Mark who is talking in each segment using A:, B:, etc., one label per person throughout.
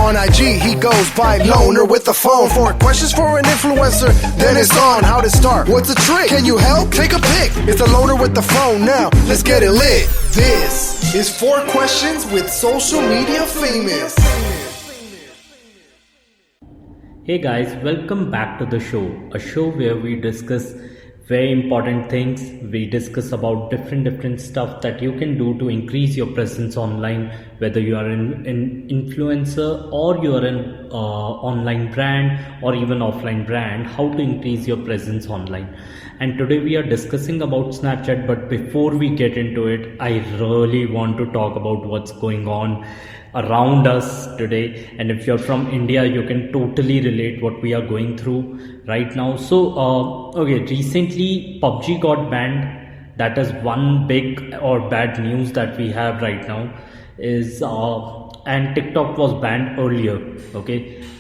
A: On IG, he goes by Loner with the phone. 4 questions for an influencer, then it's on. How to start? What's the trick? Can you help? Take a pic. It's the Loner with the phone. Now, let's get it lit. This is 4 questions with social media famous.
B: Hey guys, welcome back to the show. A show where we discuss very important things. We discuss about different stuff that you can do to increase your presence online, whether you are an influencer or you are an online brand or even offline brand, how to increase your presence online. And today we are discussing about Snapchat, but before we get into it, I really want to talk about what's going on around us today. And if you're from India, you can totally relate what we are going through right now. So recently PUBG got banned. That is one big or bad news that we have right now is and TikTok was banned earlier.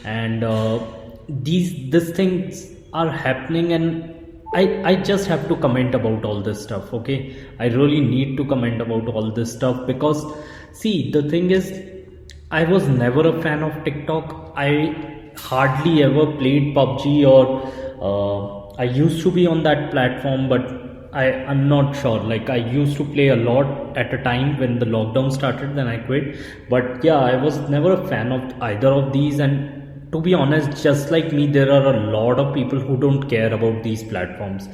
B: And these things are happening, and I just have to comment about all this stuff. I really need to comment about all this stuff because see, the thing is, I was never a fan of TikTok. I hardly ever played PUBG, or I used to be on that platform, but I'm not sure. Like, I used to play a lot at a time when the lockdown started, then I quit. But yeah, I was never a fan of either of these. And to be honest, just like me, there are a lot of people who don't care about these platforms.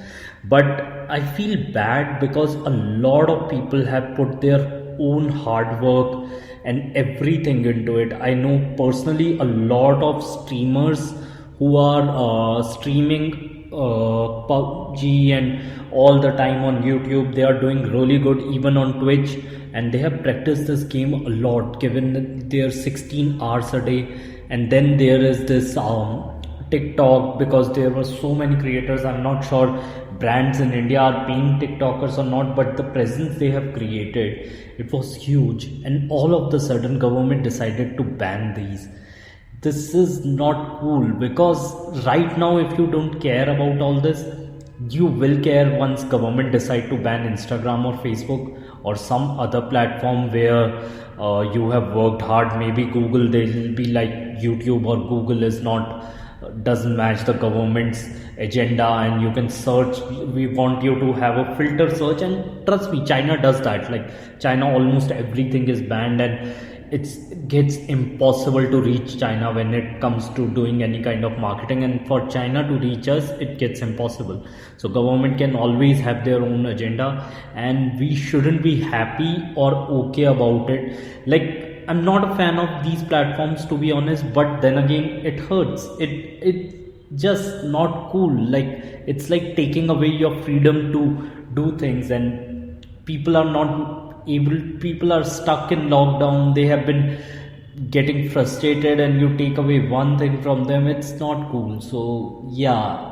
B: But I feel bad because a lot of people have put their own hard work and everything into it. I know personally a lot of streamers who are streaming PUBG and all the time on YouTube. They are doing really good even on Twitch, and they have practiced this game a lot, given their 16 hours a day. And then there is this TikTok, because there were so many creators. I'm not sure brands in India are paying TikTokers or not, but the presence they have created, it was huge. And all of the sudden government decided to ban these. This is not cool, because right now if you don't care about all this, you will care once government decide to ban Instagram or Facebook or some other platform where you have worked hard. Maybe Google, they'll be like YouTube or Google doesn't match the government's agenda, and you can search. We want you to have a filter search, and trust me, China does that. Like, China, almost everything is banned, and it gets impossible to reach China when it comes to doing any kind of marketing. And for China to reach us, it gets impossible. So government can always have their own agenda, and we shouldn't be happy or okay about it. Like, I'm not a fan of these platforms, to be honest, but then again, it hurts. It just not cool. Like, it's like taking away your freedom to do things, and people are not able. People are stuck in lockdown. They have been getting frustrated, and you take away one thing from them. It's not cool. So yeah,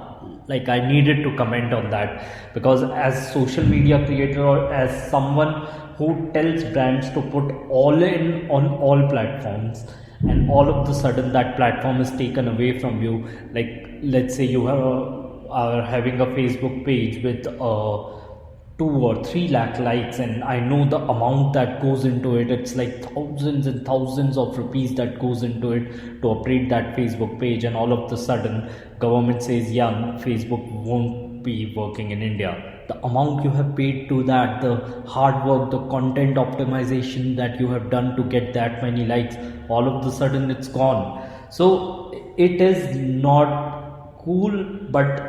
B: like, I needed to comment on that, because as social media creator, or as someone who tells brands to put all in on all platforms, and all of the sudden that platform is taken away from you. Like, let's say you are having a Facebook page with 2 or 3 lakh likes, and I know the amount that goes into it. It's like thousands and thousands of rupees that goes into it to operate that Facebook page, and all of the sudden government says, yeah, Facebook won't be working in India. The amount you have paid to that, the hard work, the content optimization that you have done to get that many likes, all of the sudden it's gone. So it is not cool, but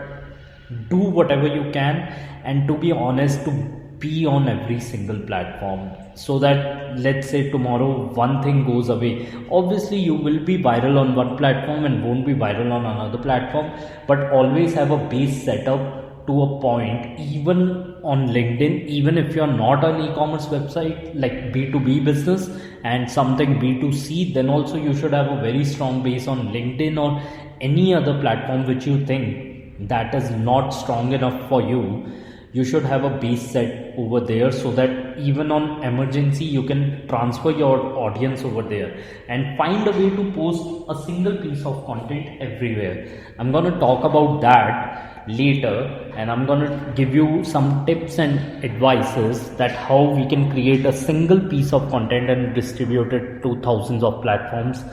B: do whatever you can, and to be honest, to be on every single platform, so that, let's say tomorrow one thing goes away. Obviously you will be viral on one platform and won't be viral on another platform, but always have a base setup to a point. Even on LinkedIn, even if you're not an e-commerce website, like B2B business and something B2C, then also you should have a very strong base on LinkedIn or any other platform which you think that is not strong enough for you. You should have a base set over there, so that even on emergency you can transfer your audience over there, and find a way to post a single piece of content everywhere. I'm going to talk about that later, and I'm going to give you some tips and advices that how we can create a single piece of content and distribute it to thousands of platforms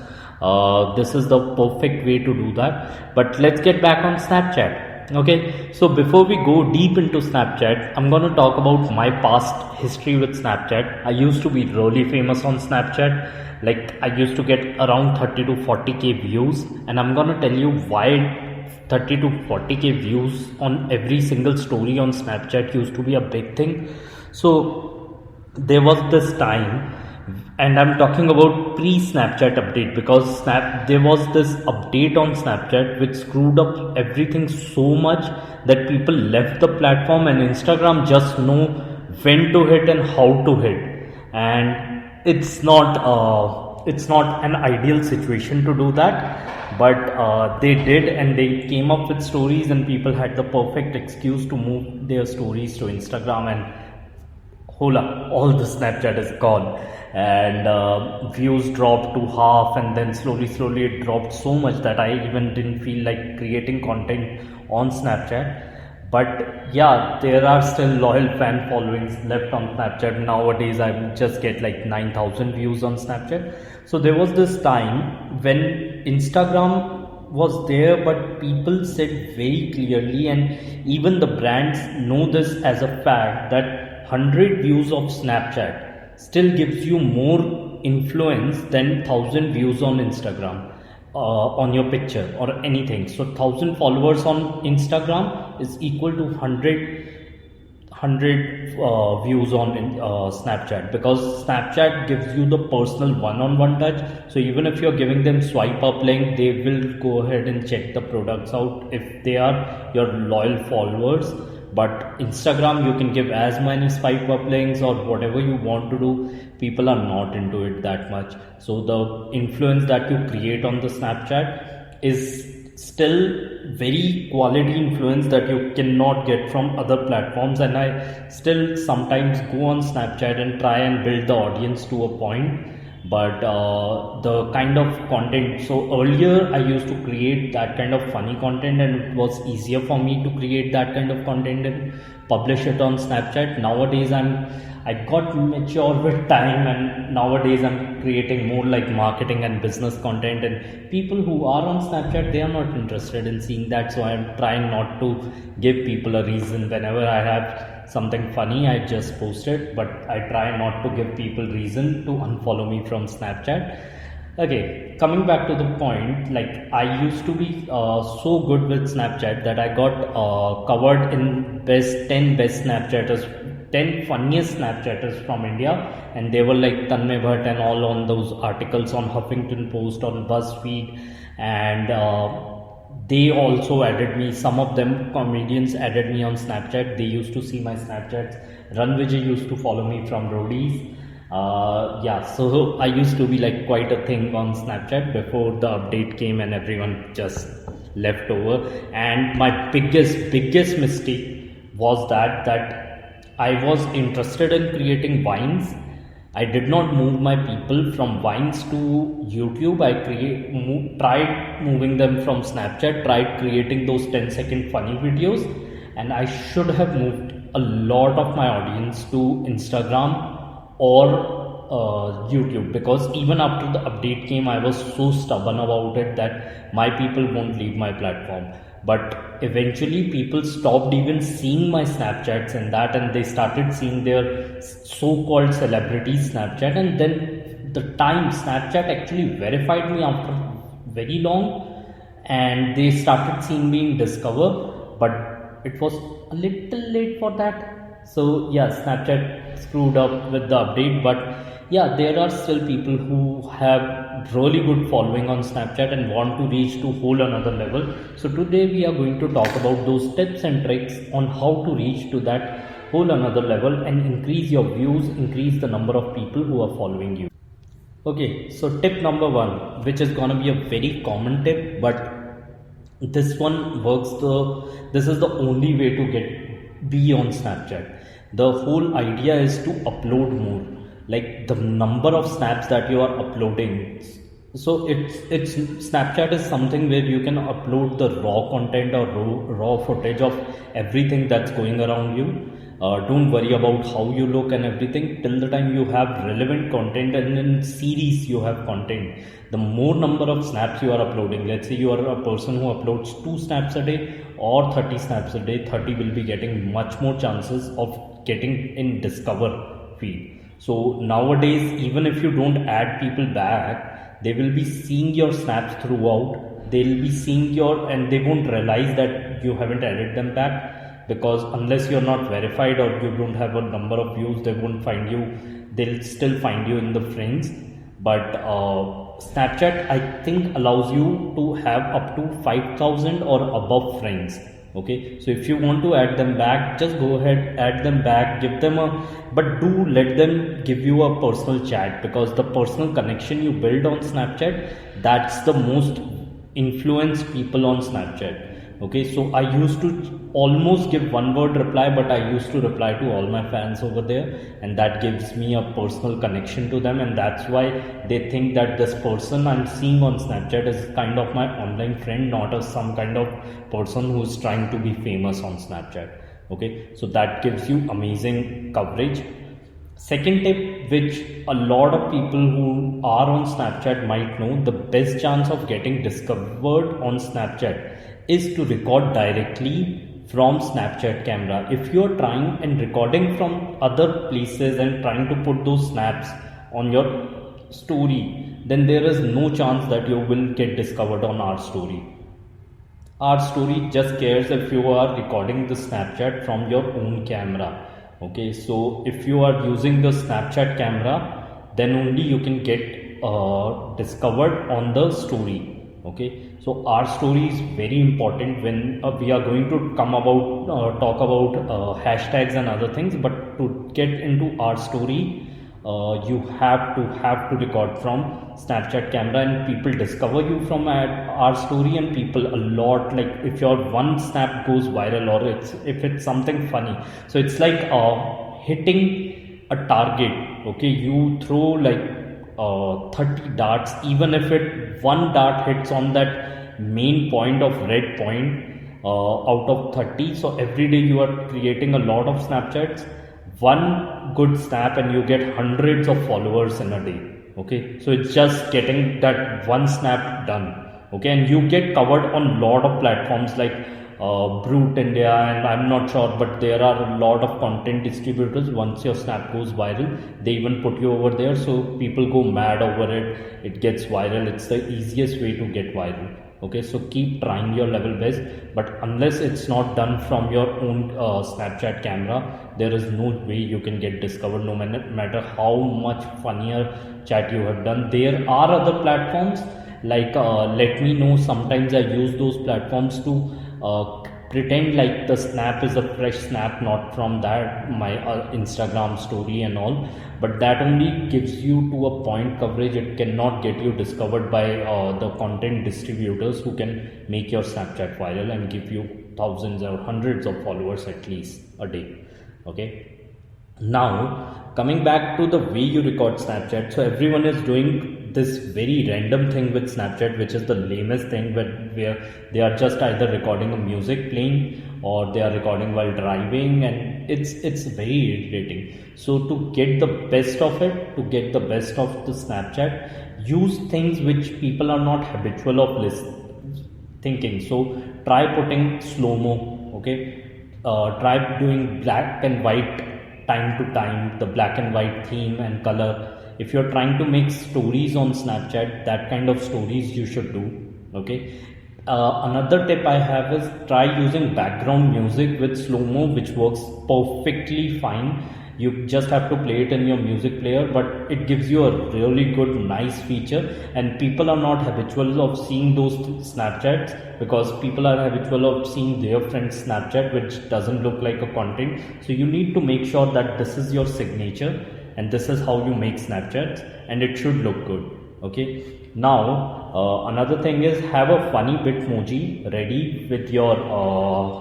B: This is the perfect way to do that. But let's get back on Snapchat. Okay, so before we go deep into Snapchat, I'm gonna talk about my past history with Snapchat. I used to be really famous on Snapchat. Like, I used to get around 30 to 40k views, and I'm gonna tell you why 30 to 40k views on every single story on Snapchat used to be a big thing. So there was this time, and I'm talking about pre-Snapchat update, because there was this update on Snapchat which screwed up everything so much that people left the platform, and Instagram just know when to hit and how to hit. And it's not an ideal situation to do that, but they did, and they came up with stories, and people had the perfect excuse to move their stories to Instagram, and hola, all the Snapchat is gone, and views dropped to half, and then slowly it dropped so much that I even didn't feel like creating content on Snapchat. But yeah, there are still loyal fan followings left on Snapchat. Nowadays I just get like 9,000 views on Snapchat. So there was this time when Instagram was there, but people said very clearly, and even the brands know this as a fact, that 100 views of Snapchat still gives you more influence than 1,000 views on Instagram, on your picture or anything. So 1,000 followers on Instagram is equal to 100 views on Snapchat, because Snapchat gives you the personal one-on-one touch. So even if you're giving them swipe up link, they will go ahead and check the products out if they are your loyal followers. But Instagram, you can give as many swipe up links or whatever you want to do. People are not into it that much. So the influence that you create on the Snapchat is still very quality influence that you cannot get from other platforms. And I still sometimes go on Snapchat and try and build the audience to a point. But the kind of content, so earlier I used to create that kind of funny content, and it was easier for me to create that kind of content and publish it on Snapchat. Nowadays I got mature with time, and nowadays I'm creating more like marketing and business content, and people who are on Snapchat, they are not interested in seeing that. So I'm trying not to give people a reason. Whenever I have something funny, I just post it, but I try not to give people reason to unfollow me from Snapchat. Okay, coming back to the point, like, I used to be so good with Snapchat that I got covered in 10 best Snapchatters, 10 funniest Snapchatters from India, and they were like Tanmay Bhatt and all on those articles on Huffington Post, on BuzzFeed, and they also added me. Some of them comedians added me on Snapchat. They used to see my Snapchats. Ranvijay used to follow me from Roadies. Yeah, so I used to be like quite a thing on Snapchat before the update came and everyone just left over. And my biggest mistake was that I was interested in creating vines. I did not move my people from Vines to YouTube. I tried moving them from Snapchat, tried creating those 10-second funny videos, and I should have moved a lot of my audience to Instagram or YouTube, because even after the update came, I was so stubborn about it that my people won't leave my platform. But eventually people stopped even seeing my Snapchats and they started seeing their so-called celebrities Snapchat, and then the time Snapchat actually verified me after very long, and they started seeing me in Discover, but it was a little late for that. So yeah, Snapchat screwed up with the update, but yeah, there are still people who have really good following on Snapchat and want to reach to whole another level. So today we are going to talk about those tips and tricks on how to reach to that whole another level and increase your views, increase the number of people who are following you. Okay, so tip number 1, which is gonna be a very common tip, but this one works. This is the only way to be on Snapchat. The whole idea is to upload more, like the number of snaps that you are uploading. So it's Snapchat is something where you can upload the raw content or raw footage of everything that's going around you. Don't worry about how you look and everything till the time you have relevant content, and in series you have content. The more number of snaps you are uploading, let's say you are a person who uploads 2 snaps a day or 30 snaps a day, 30 will be getting much more chances of getting in discover feed. So nowadays, even if you don't add people back, they will be seeing your snaps throughout. They'll be seeing your, and they won't realize that you haven't added them back, because unless you're not verified or you don't have a number of views, they won't find you. They'll still find you in the friends. But Snapchat, I think, allows you to have up to 5,000 or above friends. Okay, so if you want to add them back, just go ahead, add them back, give them a, but do let them give you a personal chat, because the personal connection you build on Snapchat, that's the most influenced people on Snapchat. Okay, so I used to almost give one word reply, but I used to reply to all my fans over there, and that gives me a personal connection to them, and that's why they think that this person I'm seeing on Snapchat is kind of my online friend, not as some kind of person who's trying to be famous on Snapchat. Okay, so that gives you amazing coverage. Second tip, which a lot of people who are on Snapchat might know, the best chance of getting discovered on Snapchat is to record directly from Snapchat camera. If you're trying and recording from other places and trying to put those snaps on your story, then there is no chance that you will get discovered on our story. Our story just cares if you are recording the Snapchat from your own camera. Okay, so if you are using the Snapchat camera, then only you can get discovered on the story. Okay, so our story is very important when we are going to come about talk about hashtags and other things, but to get into our story, you have to record from Snapchat camera, and people discover you from our story. And people a lot, like if your one snap goes viral, or if it's something funny, so it's like hitting a target. Okay, you throw like 30 darts, even if one dart hits on that main point of red point out of 30, so every day you are creating a lot of Snapchats. One good snap and you get hundreds of followers in a day. Okay, so it's just getting that one snap done. Okay, and you get covered on lot of platforms like Brute India, and I'm not sure, but there are a lot of content distributors. Once your snap goes viral, they even put you over there, so people go mad over it. It gets viral. It's the easiest way to get viral. Okay, so keep trying your level best, but unless it's not done from your own Snapchat camera, there is no way you can get discovered, no matter how much funnier chat you have done. There are other platforms like Let Me Know. Sometimes I use those platforms to pretend like the snap is a fresh snap, not from that my Instagram story and all, but that only gives you to a point coverage. It cannot get you discovered by the content distributors who can make your Snapchat viral and give you thousands or hundreds of followers at least a day. Okay, now coming back to the way you record Snapchat, so everyone is doing this very random thing with Snapchat, which is the lamest thing, where they are just either recording a music playing or they are recording while driving, and it's very irritating. So to get the best of it, to get the best of the Snapchat, use things which people are not habitual of thinking. So try putting slow-mo. Okay, try doing black and white time to time, the black and white theme and color. If you're trying to make stories on Snapchat, that kind of stories you should do. Okay, another tip I have is try using background music with slow-mo, which works perfectly fine. You just have to play it in your music player, but it gives you a really good nice feature, and people are not habitual of seeing those Snapchats, because people are habitual of seeing their friends Snapchat, which doesn't look like a content. So you need to make sure that this is your signature and this is how you make Snapchats, and it should look good. Okay, now another thing is have a funny bitmoji ready with your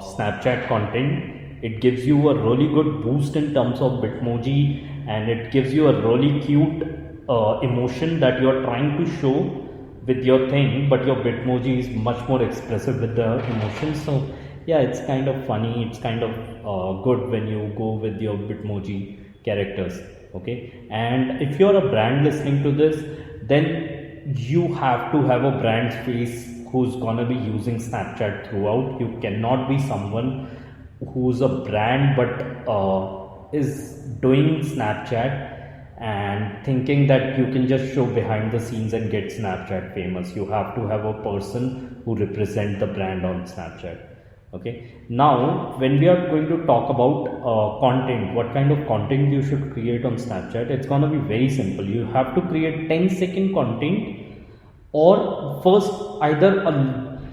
B: Snapchat content. It gives you a really good boost in terms of bitmoji, and it gives you a really cute emotion that you're trying to show with your thing, but your bitmoji is much more expressive with the emotions. So yeah, it's kind of funny, it's kind of good when you go with your Bitmoji characters. Okay, and if you're a brand listening to this, then you have to have a brand face who's gonna be using Snapchat throughout. You cannot be someone who's a brand but is doing Snapchat and thinking that you can just show behind the scenes and get Snapchat famous. You have to have a person who represent the brand on Snapchat. Okay, now when we are going to talk about content, what kind of content you should create on Snapchat, it's gonna be very simple. You have to create 10-second content, or first either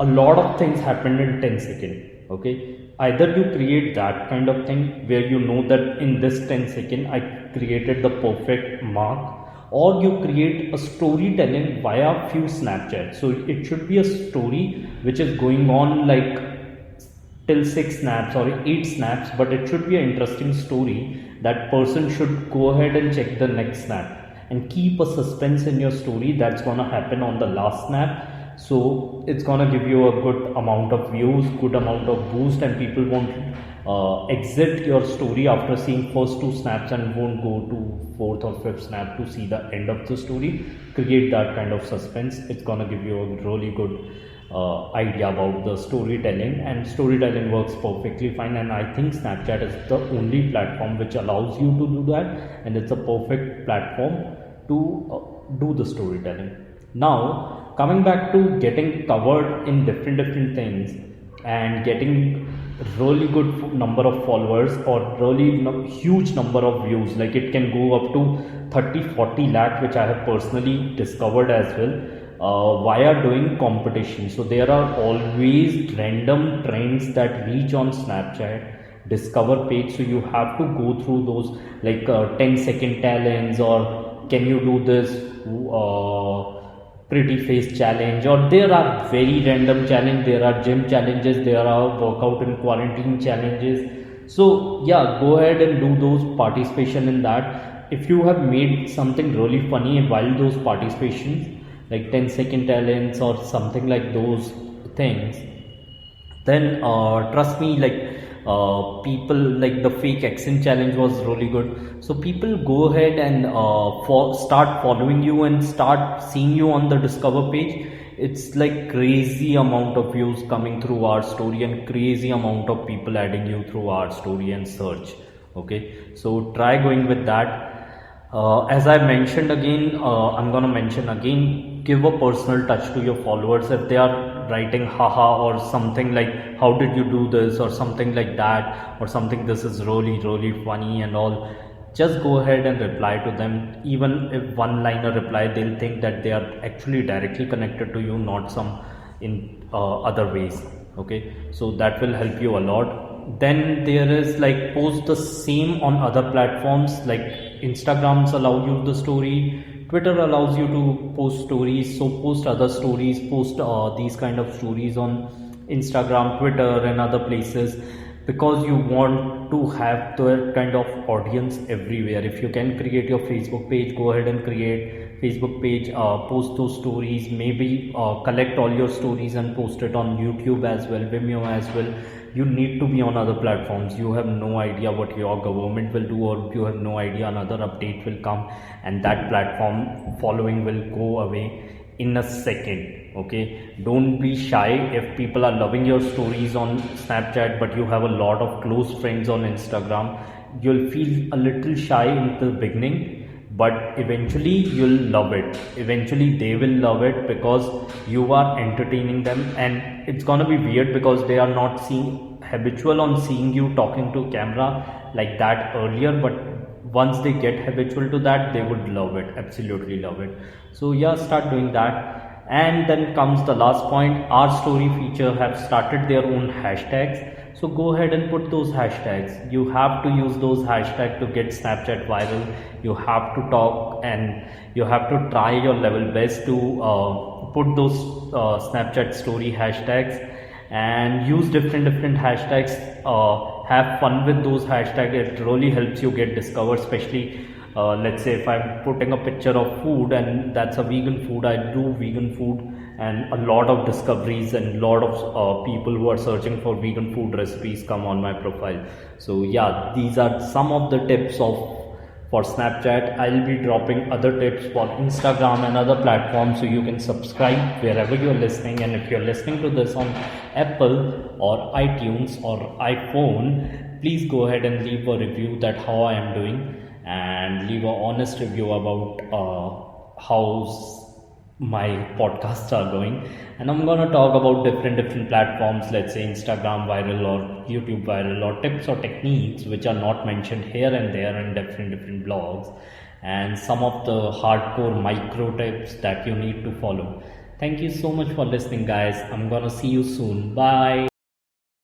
B: a lot of things happened in 10 seconds. Okay, either you create that kind of thing where you know that in this 10 second I created the perfect mark, or you create a storytelling via few Snapchat. So it should be a story which is going on like till 6 snaps or 8 snaps, but it should be an interesting story. That person should go ahead and check the next snap and keep a suspense in your story that's gonna happen on the last snap. So it's gonna give you a good amount of views, good amount of boost, and people won't exit your story after seeing first 2 snaps and won't go to 4th or 5th snap to see the end of the story. Create that kind of suspense. It's gonna give you a really good idea about the storytelling, and storytelling works perfectly fine. And I think Snapchat is the only platform which allows you to do that, and it's a perfect platform to do the storytelling. Now coming back to getting covered in different things and getting really good number of followers or really huge number of views, like it can go up to 30-40 lakh, which I have personally discovered as well, via doing competition. So there are always random trends that reach on Snapchat discover page, so you have to go through those, like 10-second talents, or can you do this pretty face challenge, or there are very random challenge, there are gym challenges, there are workout in quarantine challenges. So yeah, go ahead and do those participation in that. If you have made something really funny while those participations, like 10-second talents or something like those things, then trust me, like people, like the fake accent challenge was really good. So people go ahead and start following you and start seeing you on the discover page. It's like crazy amount of views coming through our story and crazy amount of people adding you through our story and search. Okay, so try going with that. As I mentioned again, I'm gonna mention again, give a personal touch to your followers. If they are writing haha or something like how did you do this or something like that, or something this is really funny and all, just go ahead and reply to them. Even if one liner reply, they'll think that they are actually directly connected to you, not some in other ways. Okay, so that will help you a lot. Then there is like post the same on other platforms, like Instagrams allow you the story, Twitter allows you to post stories. So post other stories, post these kind of stories on Instagram, Twitter and other places, because you want to have the kind of audience everywhere. If you can create your Facebook page, go ahead and create Facebook page, post those stories, maybe collect all your stories and post it on YouTube as well, Vimeo as well. You need to be on other platforms. You have no idea what your government will do, or you have no idea another update will come and that platform following will go away in a second. Okay, don't be shy. If people are loving your stories on Snapchat but you have a lot of close friends on Instagram, you'll feel a little shy in the beginning, but eventually you'll love it. Eventually they will love it because you are entertaining them, and it's gonna be weird because they are not habitual on seeing you talking to camera like that earlier, but once they get habitual to that, they would love it, absolutely love it. So yeah, start doing that. And then comes the last point, our story feature have started their own hashtags. So go ahead and put those hashtags. You have to use those hashtags to get Snapchat viral. You have to talk and you have to try your level best to put those Snapchat story hashtags and use different hashtags. Have fun with those hashtags. It really helps you get discovered, especially Let's say if I'm putting a picture of food and that's a vegan food, I do vegan food, and a lot of discoveries and a lot of people who are searching for vegan food recipes come on my profile. So yeah, these are some of the tips for Snapchat. I'll be dropping other tips for Instagram and other platforms, so you can subscribe wherever you're listening. And if you're listening to this on Apple or iTunes or iPhone, please go ahead and leave a review that how I am doing, and leave an honest review about how my podcasts are going. And I'm gonna talk about different platforms, let's say Instagram viral or YouTube viral, or tips or techniques which are not mentioned here and there in different blogs, and some of the hardcore micro tips that you need to follow. Thank you so much for listening, guys. I'm gonna see you soon. Bye.